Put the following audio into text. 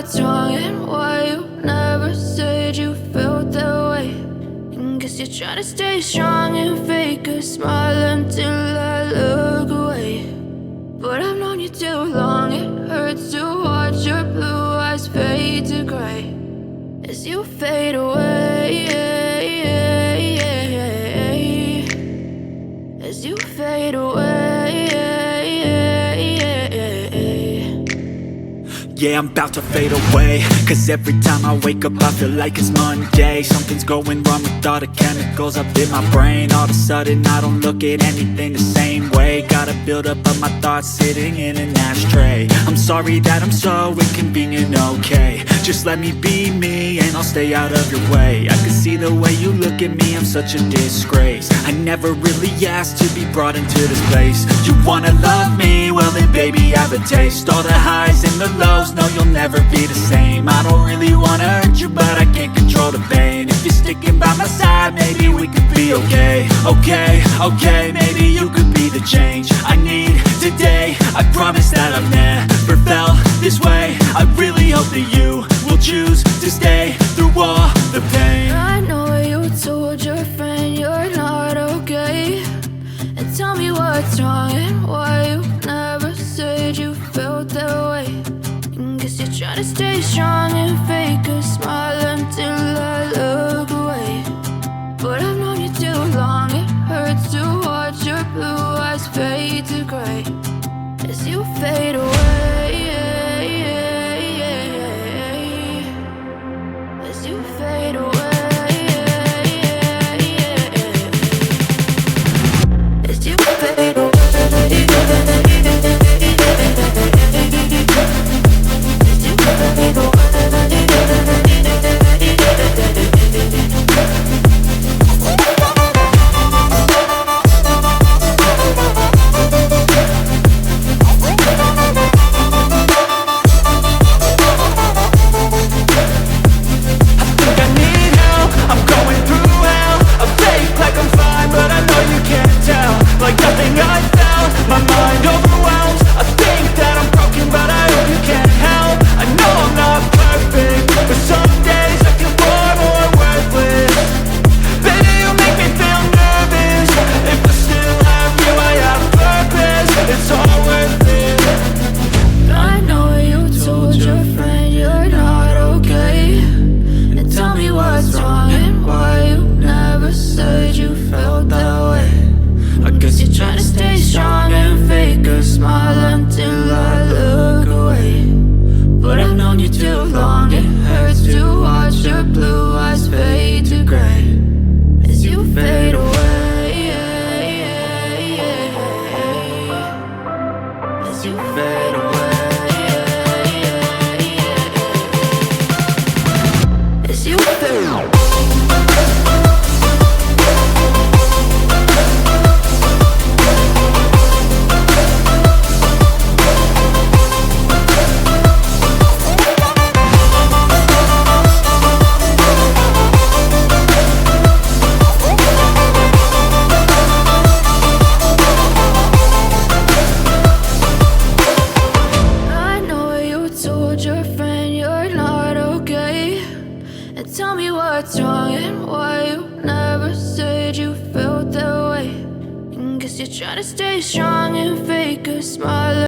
what's wrong and why you never said you felt that way. And guess you're trying to stay strong and fake a smile until I look away. But I've known you too long, it hurts to watch your blue eyes fade to gray as you fade away, as you fade away. Yeah, I'm about to fade away, cause every time I wake up I feel like it's Monday. Something's going wrong with all the chemicals up in my brain. All of a sudden I don't look at anything the same way. Got a buildup of my thoughts sitting in an ashtray. I'm sorry that I'm so inconvenient, okay. Just let me be me and I'll stay out of your way. I can see the way you look at me, I'm such a disgrace. I never really asked to be brought into this place. You wanna love me? Well then baby have a taste. All the highs and the lows, no you'll never be the same. I don't really wanna hurt you but I can't control the pain. If you're sticking by my side maybe we could be okay. Okay, maybe you could be the change I need today. I promise that I've never felt this way. I really hope that you will choose to stay through all the pain. I know you told your friend you're not okay, and tell me what's wrong and why you never said you felt that way. And guess you're trying to stay strong and fake a smile until I look away. But I've known you too long, it hurts to watch your blue eyes fade to gray as you fade away, as you fade away, as you fade away. Tell me what's wrong and why you never said you felt that way. And guess you're trying to stay strong and fake a smile